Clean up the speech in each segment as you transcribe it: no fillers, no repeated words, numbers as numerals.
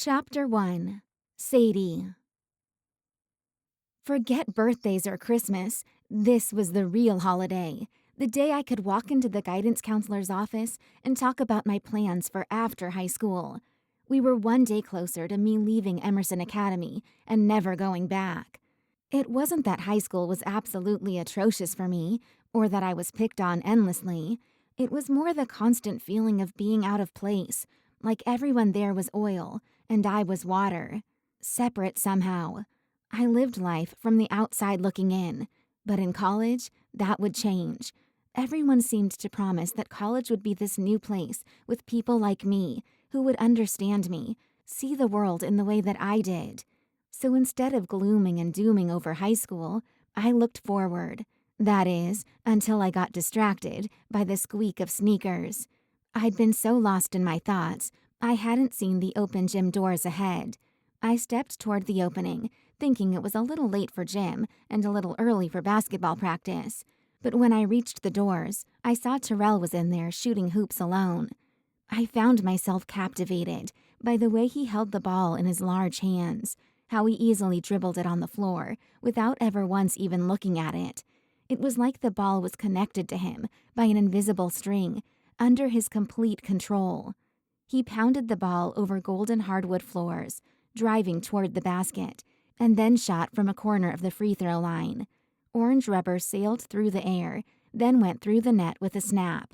Chapter 1. Sadie. Forget birthdays or Christmas. This was the real holiday. The day I could walk into the guidance counselor's office and talk about my plans for after high school. We were one day closer to me leaving Emerson Academy and never going back. It wasn't that high school was absolutely atrocious for me, or that I was picked on endlessly. It was more the constant feeling of being out of place, like everyone there was oil, and I was water. Separate somehow. I lived life from the outside looking in, but in college, that would change. Everyone seemed to promise that college would be this new place with people like me who would understand me, see the world in the way that I did. So instead of glooming and dooming over high school, I looked forward. That is, until I got distracted by the squeak of sneakers. I'd been so lost in my thoughts, I hadn't seen the open gym doors ahead. I stepped toward the opening, thinking it was a little late for gym and a little early for basketball practice. But when I reached the doors, I saw Terrell was in there shooting hoops alone. I found myself captivated by the way he held the ball in his large hands, how he easily dribbled it on the floor without ever once even looking at it. It was like the ball was connected to him by an invisible string, under his complete control. He pounded the ball over golden hardwood floors, driving toward the basket, and then shot from a corner of the free throw line. Orange rubber sailed through the air, then went through the net with a snap.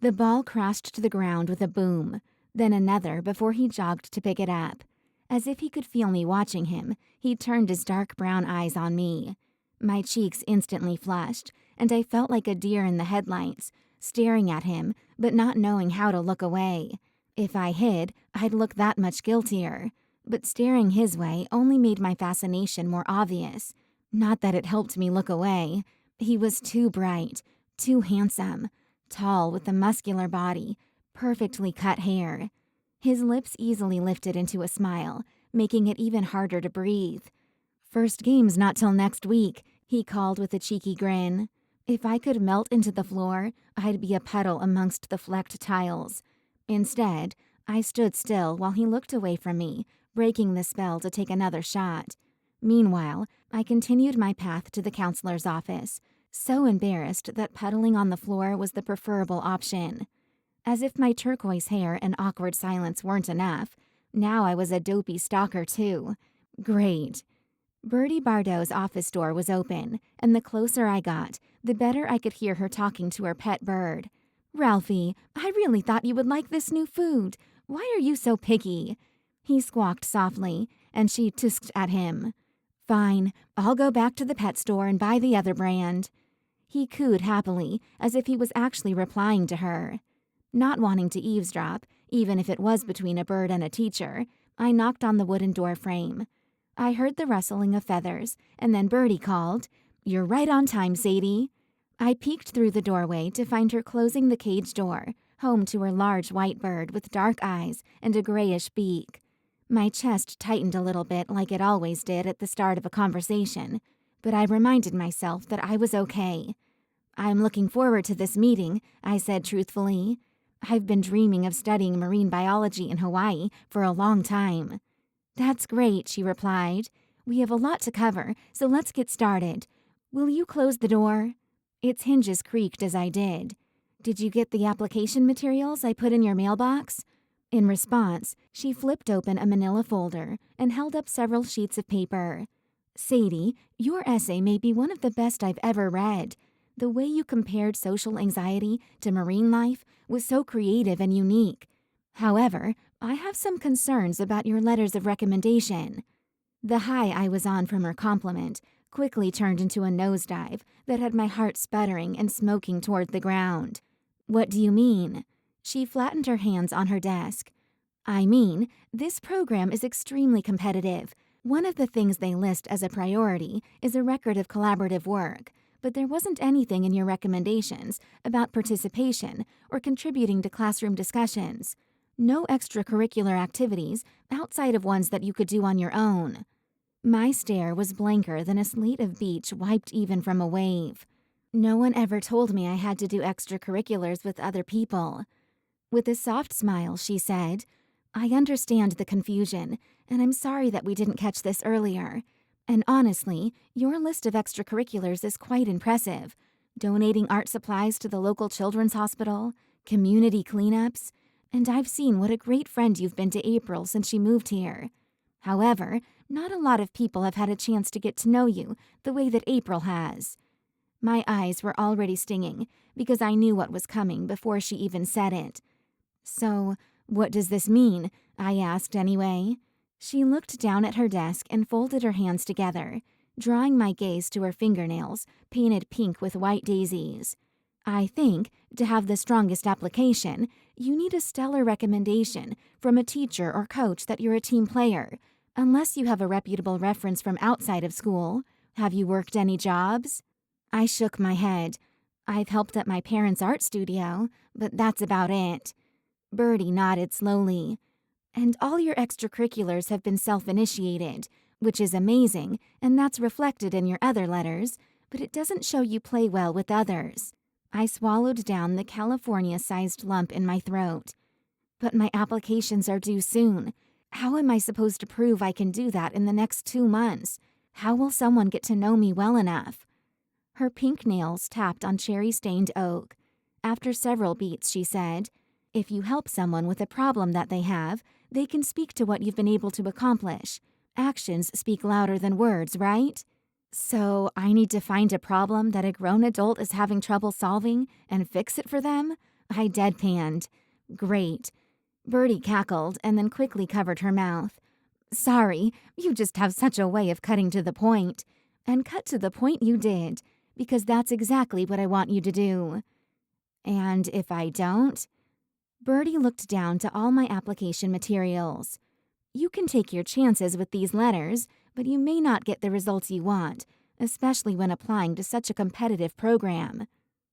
The ball crashed to the ground with a boom, then another before he jogged to pick it up. As if he could feel me watching him, he turned his dark brown eyes on me. My cheeks instantly flushed, and I felt like a deer in the headlights, staring at him, but not knowing how to look away. If I hid, I'd look that much guiltier. But staring his way only made my fascination more obvious. Not that it helped me look away. He was too bright, too handsome, tall with a muscular body, perfectly cut hair. His lips easily lifted into a smile, making it even harder to breathe. "First game's not till next week," he called with a cheeky grin. If I could melt into the floor, I'd be a puddle amongst the flecked tiles. Instead, I stood still while he looked away from me, breaking the spell to take another shot. Meanwhile, I continued my path to the counselor's office, so embarrassed that puddling on the floor was the preferable option. As if my turquoise hair and awkward silence weren't enough, now I was a dopey stalker too. Great. Bertie Bardot's office door was open, and the closer I got, the better I could hear her talking to her pet bird. "Ralphie, I really thought you would like this new food. Why are you so picky?" He squawked softly, and she tusked at him. "Fine, I'll go back to the pet store and buy the other brand." He cooed happily, as if he was actually replying to her. Not wanting to eavesdrop, even if it was between a bird and a teacher, I knocked on the wooden door frame. I heard the rustling of feathers, and then Bertie called, "You're right on time, Sadie." I peeked through the doorway to find her closing the cage door, home to her large white bird with dark eyes and a grayish beak. My chest tightened a little bit like it always did at the start of a conversation, but I reminded myself that I was okay. "I'm looking forward to this meeting," I said truthfully. I've been dreaming of studying marine biology in Hawaii for a long time. "That's great," she replied. "We have a lot to cover, so let's get started. Will you close the door?" Its hinges creaked as I did. "Did you get the application materials I put in your mailbox?" In response, she flipped open a manila folder and held up several sheets of paper. "Sadie, your essay may be one of the best I've ever read. The way you compared social anxiety to marine life was so creative and unique. However, I have some concerns about your letters of recommendation." The high I was on from her compliment quickly turned into a nosedive that had my heart sputtering and smoking toward the ground. "What do you mean?" She flattened her hands on her desk. "I mean, this program is extremely competitive. One of the things they list as a priority is a record of collaborative work, but there wasn't anything in your recommendations about participation or contributing to classroom discussions. No extracurricular activities outside of ones that you could do on your own." My stare was blanker than a slate of beach wiped even from a wave. No one ever told me I had to do extracurriculars with other people. With a soft smile, she said, I understand the confusion, and I'm sorry that we didn't catch this earlier. And honestly, your list of extracurriculars is quite impressive. Donating art supplies to the local children's hospital, community cleanups, and I've seen what a great friend you've been to April since she moved here. However, not a lot of people have had a chance to get to know you the way that April has. My eyes were already stinging because I knew what was coming before she even said it. So, what does this mean? I asked anyway. She looked down at her desk and folded her hands together, drawing my gaze to her fingernails, painted pink with white daisies. I think, to have the strongest application, you need a stellar recommendation from a teacher or coach that you're a team player, unless you have a reputable reference from outside of school. Have you worked any jobs? I shook my head. I've helped at my parents' art studio, but that's about it. Birdie nodded slowly. And all your extracurriculars have been self-initiated, which is amazing, and that's reflected in your other letters, but it doesn't show you play well with others. I swallowed down the California-sized lump in my throat. But my applications are due soon. How am I supposed to prove I can do that in the next 2 months? How will someone get to know me well enough? Her pink nails tapped on cherry-stained oak. After several beats, she said, "If you help someone with a problem that they have, they can speak to what you've been able to accomplish. Actions speak louder than words, right? So I need to find a problem that a grown adult is having trouble solving and fix it for them?" I deadpanned. Great. Birdie cackled and then quickly covered her mouth. Sorry, you just have such a way of cutting to the point. And cut to the point you did, because that's exactly what I want you to do. And if I don't? Birdie looked down to all my application materials. You can take your chances with these letters, but you may not get the results you want, especially when applying to such a competitive program.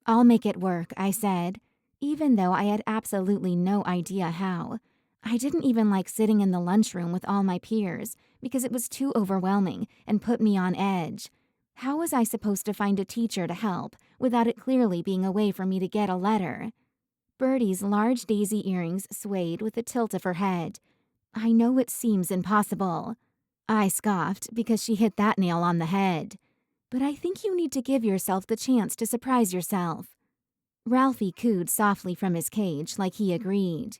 I'll make it work, I said, even though I had absolutely no idea how. I didn't even like sitting in the lunchroom with all my peers because it was too overwhelming and put me on edge. How was I supposed to find a teacher to help without it clearly being a way for me to get a letter? Birdie's large daisy earrings swayed with a tilt of her head. I know it seems impossible. I scoffed because she hit that nail on the head. But I think you need to give yourself the chance to surprise yourself. Ralphie cooed softly from his cage like he agreed.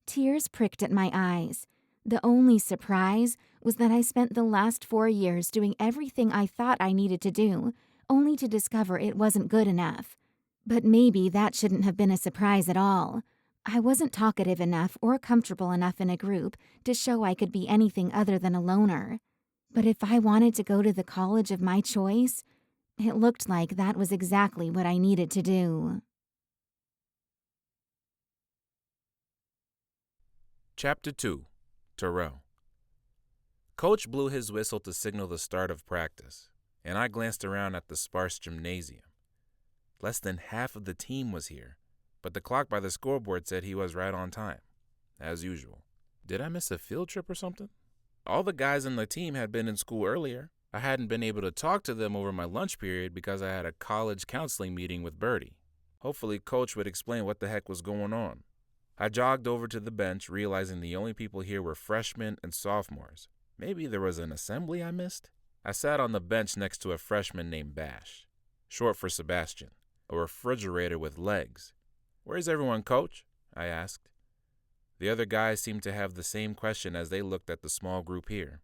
Tears pricked at my eyes. The only surprise was that I spent the last 4 years doing everything I thought I needed to do, only to discover it wasn't good enough. But maybe that shouldn't have been a surprise at all. I wasn't talkative enough or comfortable enough in a group to show I could be anything other than a loner. But if I wanted to go to the college of my choice, it looked like that was exactly what I needed to do. Chapter 2. Terrell. Coach blew his whistle to signal the start of practice, and I glanced around at the sparse gymnasium. Less than half of the team was here, but the clock by the scoreboard said he was right on time, as usual. Did I miss a field trip or something? All the guys in the team had been in school earlier. I hadn't been able to talk to them over my lunch period because I had a college counseling meeting with Birdie. Hopefully, Coach would explain what the heck was going on. I jogged over to the bench, realizing the only people here were freshmen and sophomores. Maybe there was an assembly I missed? I sat on the bench next to a freshman named Bash, short for Sebastian, a refrigerator with legs. "Where's everyone, Coach?" I asked. The other guys seemed to have the same question as they looked at the small group here.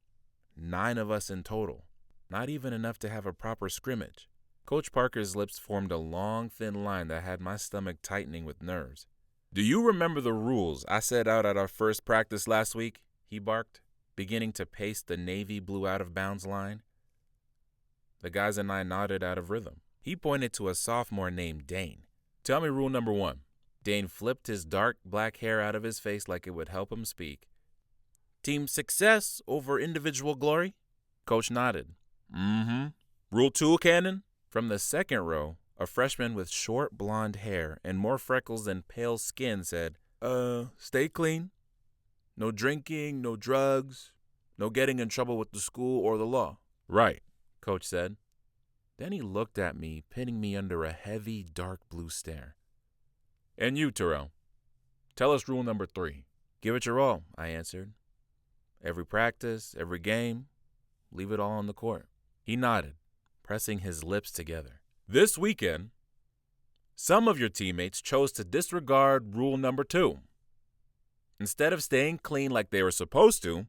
9 of us in total, not even enough to have a proper scrimmage. Coach Parker's lips formed a long, thin line that had my stomach tightening with nerves. "Do you remember the rules I set out at our first practice last week?" he barked, beginning to pace the navy blue out-of-bounds line. The guys and I nodded out of rhythm. He pointed to a sophomore named Dane. "Tell me rule number 1. Dane flipped his dark black hair out of his face like it would help him speak. "Team success over individual glory?" Coach nodded. "Rule 2, Cannon?" From the second row, a freshman with short blonde hair and more freckles than pale skin said, Stay clean. No drinking, no drugs, no getting in trouble with the school or the law." "Right," Coach said. Then he looked at me, pinning me under a heavy, dark blue stare. "And you, Terrell, tell us rule number 3. Give it your all, I answered. Every practice, every game, leave it all on the court. He nodded, pressing his lips together. This weekend, some of your teammates chose to disregard rule number 2. Instead of staying clean like they were supposed to,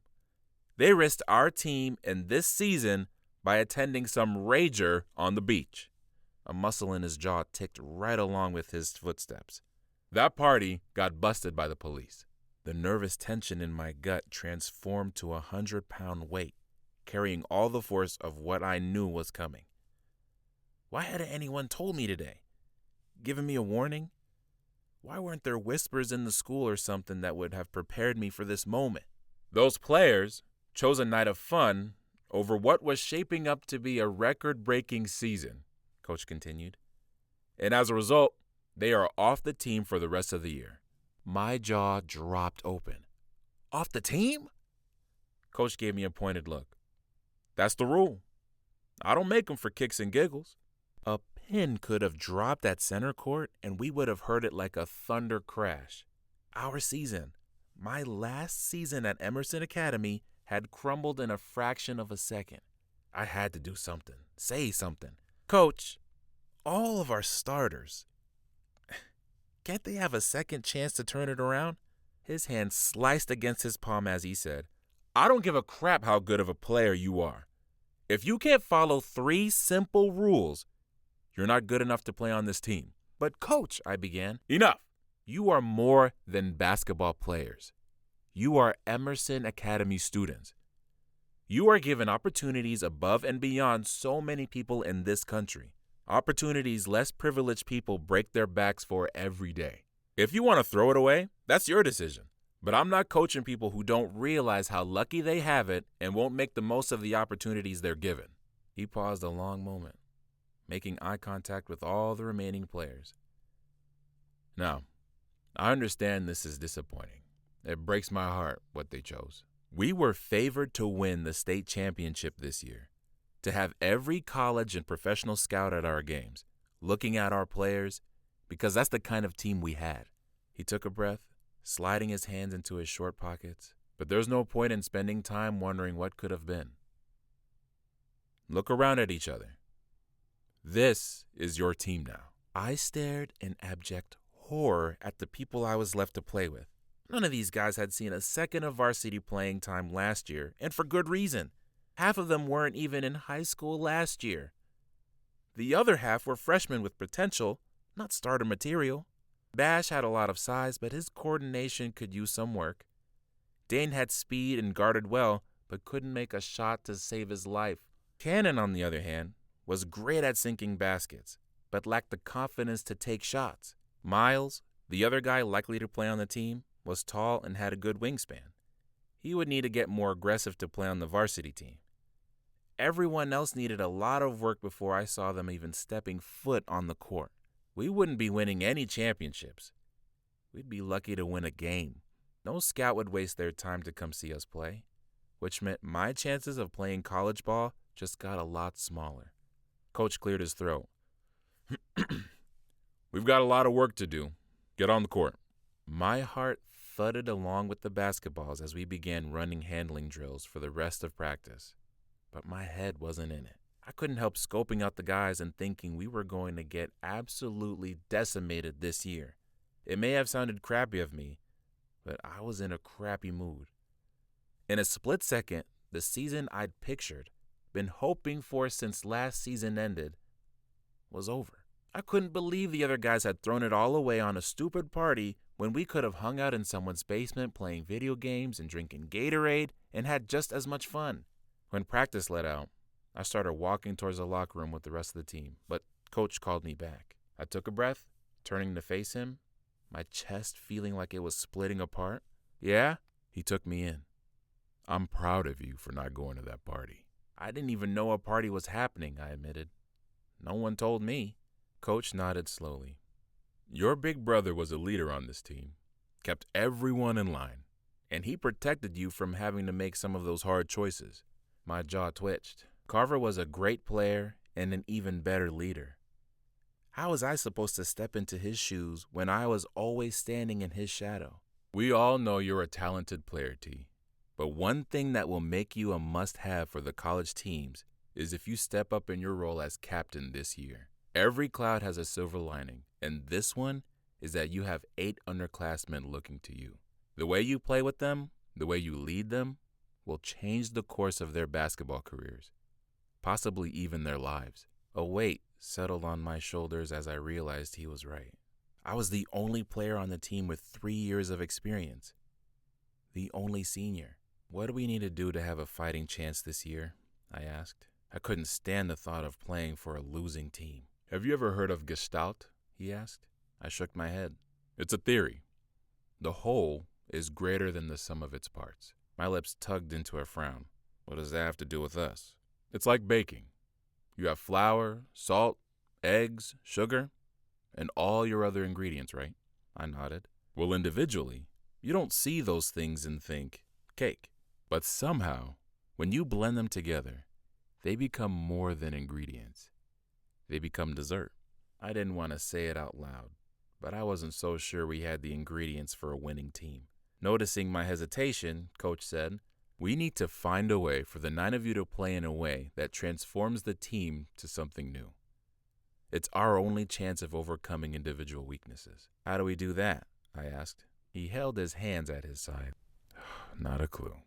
they risked our team in this season by attending some rager on the beach. A muscle in his jaw ticked right along with his footsteps. That party got busted by the police. The nervous tension in my gut transformed to a 100-pound weight, carrying all the force of what I knew was coming. Why hadn't anyone told me today? Given me a warning? Why weren't there whispers in the school or something that would have prepared me for this moment? Those players chose a night of fun over what was shaping up to be a record-breaking season, Coach continued. And as a result, they are off the team for the rest of the year. My jaw dropped open. Off the team? Coach gave me a pointed look. That's the rule. I don't make them for kicks and giggles. A pin could have dropped at center court and we would have heard it like a thunder crash. Our season, my last season at Emerson Academy, had crumbled in a fraction of a second. I had to do something, say something. Coach, all of our starters, can't they have a second chance to turn it around? His hand sliced against his palm as he said, I don't give a crap how good of a player you are. If you can't follow 3 simple rules, you're not good enough to play on this team. But Coach, I began. Enough. You are more than basketball players. You are Emerson Academy students. You are given opportunities above and beyond so many people in this country. Opportunities less privileged people break their backs for every day. If you want to throw it away, that's your decision. But I'm not coaching people who don't realize how lucky they have it and won't make the most of the opportunities they're given. He paused a long moment, making eye contact with all the remaining players. Now, I understand this is disappointing. It breaks my heart what they chose. We were favored to win the state championship this year, to have every college and professional scout at our games, looking at our players, because that's the kind of team we had. He took a breath, sliding his hands into his short pockets. But there's no point in spending time wondering what could have been. Look around at each other. This is your team now. I stared in abject horror at the people I was left to play with. None of these guys had seen a second of varsity playing time last year, and for good reason. Half of them weren't even in high school last year. The other half were freshmen with potential, not starter material. Bash had a lot of size, but his coordination could use some work. Dane had speed and guarded well, but couldn't make a shot to save his life. Cannon, on the other hand, was great at sinking baskets, but lacked the confidence to take shots. Miles, the other guy likely to play on the team, was tall and had a good wingspan. He would need to get more aggressive to play on the varsity team. Everyone else needed a lot of work before I saw them even stepping foot on the court. We wouldn't be winning any championships. We'd be lucky to win a game. No scout would waste their time to come see us play, which meant my chances of playing college ball just got a lot smaller. Coach cleared his throat. We've got a lot of work to do. Get on the court. My heart thudded along with the basketballs as we began running handling drills for the rest of practice. But my head wasn't in it. I couldn't help scoping out the guys and thinking we were going to get absolutely decimated this year. It may have sounded crappy of me, but I was in a crappy mood. In a split second, the season I'd pictured, been hoping for since last season ended, was over. I couldn't believe the other guys had thrown it all away on a stupid party when we could have hung out in someone's basement playing video games and drinking Gatorade and had just as much fun. When practice let out, I started walking towards the locker room with the rest of the team, but Coach called me back. I took a breath, turning to face him, my chest feeling like it was splitting apart. Yeah? He took me in. I'm proud of you for not going to that party. I didn't even know a party was happening, I admitted. No one told me. Coach nodded slowly. Your big brother was a leader on this team, kept everyone in line, and he protected you from having to make some of those hard choices. My jaw twitched. Carver was a great player and an even better leader. How was I supposed to step into his shoes when I was always standing in his shadow? We all know you're a talented player, T. But one thing that will make you a must-have for the college teams is if you step up in your role as captain this year. Every cloud has a silver lining, and this one is that you have 8 underclassmen looking to you. The way you play with them, the way you lead them, will change the course of their basketball careers, possibly even their lives. A weight settled on my shoulders as I realized he was right. I was the only player on the team with 3 years of experience. The only senior. What do we need to do to have a fighting chance this year? I asked. I couldn't stand the thought of playing for a losing team. Have you ever heard of Gestalt? He asked. I shook my head. It's a theory. The whole is greater than the sum of its parts. My lips tugged into a frown. What does that have to do with us? It's like baking. You have flour, salt, eggs, sugar, and all your other ingredients, right? I nodded. Well, individually, you don't see those things and think, cake. But somehow, when you blend them together, they become more than ingredients. They become dessert. I didn't want to say it out loud, but I wasn't so sure we had the ingredients for a winning team. Noticing my hesitation, Coach said, "We need to find a way for the 9 of you to play in a way that transforms the team to something new. It's our only chance of overcoming individual weaknesses." How do we do that? I asked. He held his hands at his side. Not a clue.